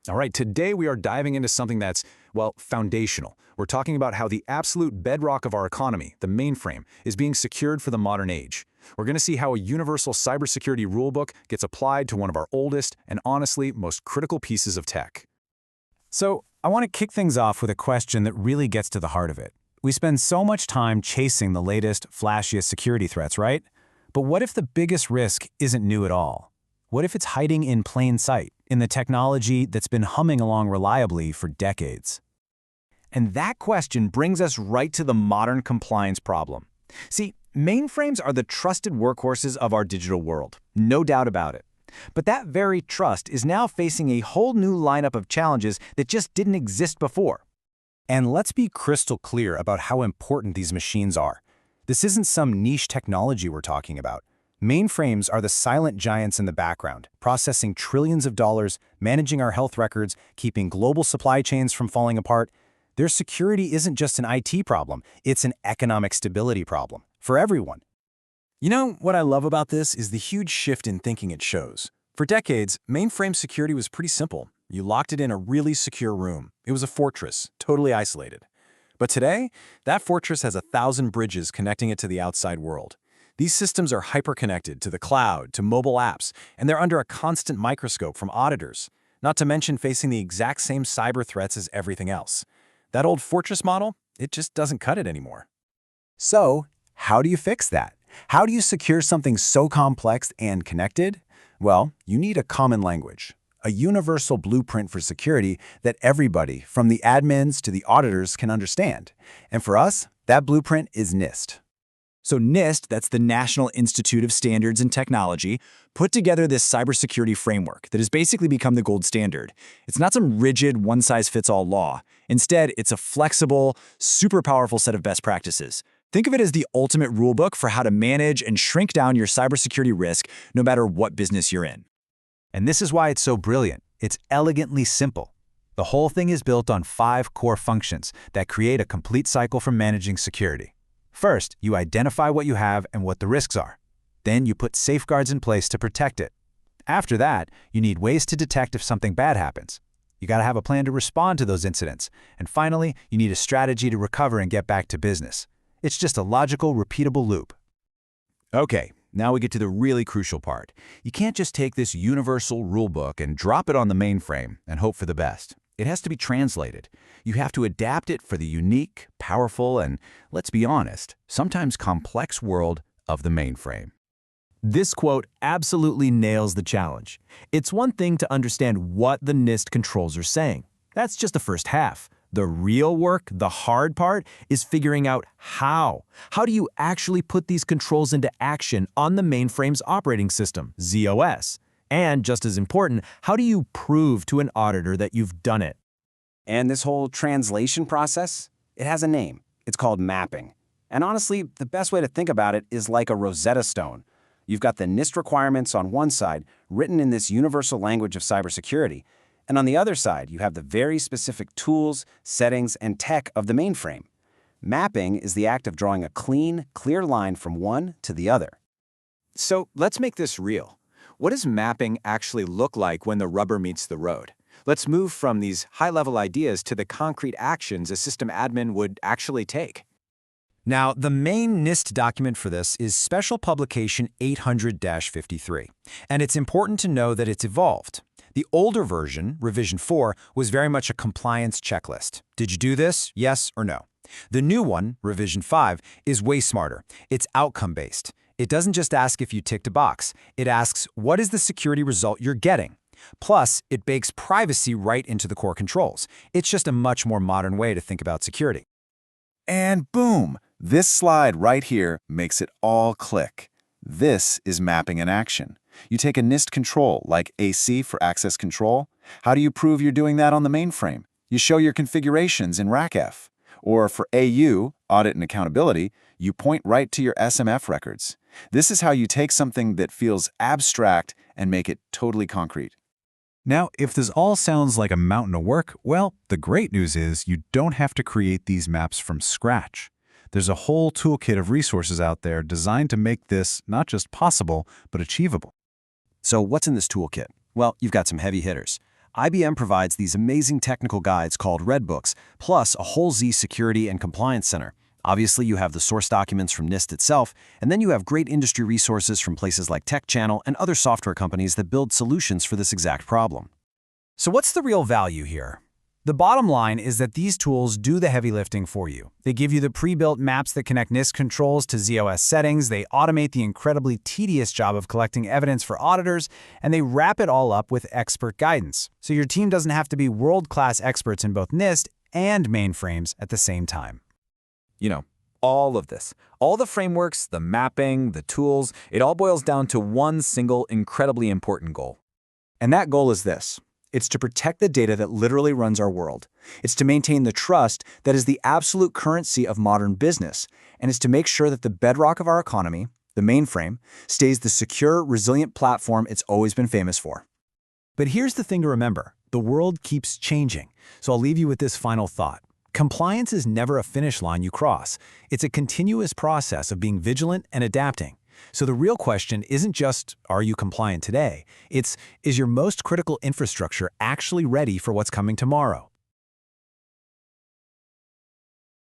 All right, today we are diving into something that's, well, foundational. We're talking about how the absolute bedrock of our economy, the mainframe, is being secured for the modern age. We're going to see how a universal cybersecurity rulebook gets applied to one of our oldest and honestly most critical pieces of tech. So, I want to kick things off with a question that really gets to the heart of it. We spend so much time chasing the latest, flashiest security threats, right? But what if the biggest risk isn't new at all? What if it's hiding in plain sight, in the technology that's been humming along reliably for decades? And that question brings us right to the modern compliance problem. See, mainframes are the trusted workhorses of our digital world, no doubt about it. But that very trust is now facing a whole new lineup of challenges that just didn't exist before. And let's be crystal clear about how important these machines are. This isn't some niche technology we're talking about. Mainframes are the silent giants in the background, processing trillions of dollars, managing our health records, keeping global supply chains from falling apart. Their security isn't just an IT problem, it's an economic stability problem for everyone. You know, what I love about this is the huge shift in thinking it shows. For decades, mainframe security was pretty simple. You locked it in a really secure room. It was a fortress, totally isolated. But today, that fortress has 1,000 bridges connecting it to the outside world. These systems are hyper-connected to the cloud, to mobile apps, and they're under a constant microscope from auditors, not to mention facing the exact same cyber threats as everything else. That old fortress model, it just doesn't cut it anymore. So, how do you fix that? How do you secure something so complex and connected? Well, you need a common language, a universal blueprint for security that everybody, from the admins to the auditors, can understand. And for us, that blueprint is NIST. So NIST, that's the National Institute of Standards and Technology, put together this cybersecurity framework that has basically become the gold standard. It's not some rigid, one-size-fits-all law. Instead, it's a flexible, super powerful set of best practices. Think of it as the ultimate rulebook for how to manage and shrink down your cybersecurity risk no matter what business you're in. And this is why it's so brilliant. It's elegantly simple. The whole thing is built on 5 core functions that create a complete cycle for managing security. First, you identify what you have and what the risks are. Then you put safeguards in place to protect it. After that, you need ways to detect if something bad happens. You got to have a plan to respond to those incidents. And finally, you need a strategy to recover and get back to business. It's just a logical, repeatable loop. Okay, now we get to the really crucial part. You can't just take this universal rulebook and drop it on the mainframe and hope for the best. It has to be translated. You have to adapt it for the unique, powerful, and, let's be honest, sometimes complex world of the mainframe. This quote absolutely nails the challenge. It's one thing to understand what the NIST controls are saying. That's just the first half. The real work, the hard part, is figuring out how. How do you actually put these controls into action on the mainframe's operating system, z/OS? And just as important, how do you prove to an auditor that you've done it? And this whole translation process, it has a name. It's called mapping. And honestly, the best way to think about it is like a Rosetta Stone. You've got the NIST requirements on one side, written in this universal language of cybersecurity, and on the other side, you have the very specific tools, settings, and tech of the mainframe. Mapping is the act of drawing a clean, clear line from one to the other. So let's make this real. What does mapping actually look like when the rubber meets the road? Let's move from these high-level ideas to the concrete actions a system admin would actually take. Now, the main NIST document for this is Special Publication 800-53, and it's important to know that it's evolved. The older version, Revision 4, was very much a compliance checklist. Did you do this? Yes or no? The new one, Revision 5, is way smarter. It's outcome-based. It doesn't just ask if you ticked a box. It asks, what is the security result you're getting? Plus, it bakes privacy right into the core controls. It's just a much more modern way to think about security. And boom! This slide right here makes it all click. This is mapping in action. You take a NIST control, like AC for access control. How do you prove you're doing that on the mainframe? You show your configurations in RACF. Or for AU, audit and accountability, you point right to your SMF records. This is how you take something that feels abstract and make it totally concrete. Now, if this all sounds like a mountain of work, well, the great news is you don't have to create these maps from scratch. There's a whole toolkit of resources out there designed to make this not just possible, but achievable. So what's in this toolkit? Well, you've got some heavy hitters. IBM provides these amazing technical guides called Redbooks, plus a whole Z security and compliance center. Obviously, you have the source documents from NIST itself, and then you have great industry resources from places like Tech Channel and other software companies that build solutions for this exact problem. So what's the real value here? The bottom line is that these tools do the heavy lifting for you. They give you the pre-built maps that connect NIST controls to ZOS settings, they automate the incredibly tedious job of collecting evidence for auditors, and they wrap it all up with expert guidance. So your team doesn't have to be world-class experts in both NIST and mainframes at the same time. You know, all of this, all the frameworks, the mapping, the tools, it all boils down to one single incredibly important goal. And that goal is this. It's to protect the data that literally runs our world. It's to maintain the trust that is the absolute currency of modern business. And it's to make sure that the bedrock of our economy, the mainframe, stays the secure, resilient platform it's always been famous for. But here's the thing to remember. The world keeps changing. So I'll leave you with this final thought. Compliance is never a finish line you cross. It's a continuous process of being vigilant and adapting. So the real question isn't just, are you compliant today? It's, is your most critical infrastructure actually ready for what's coming tomorrow?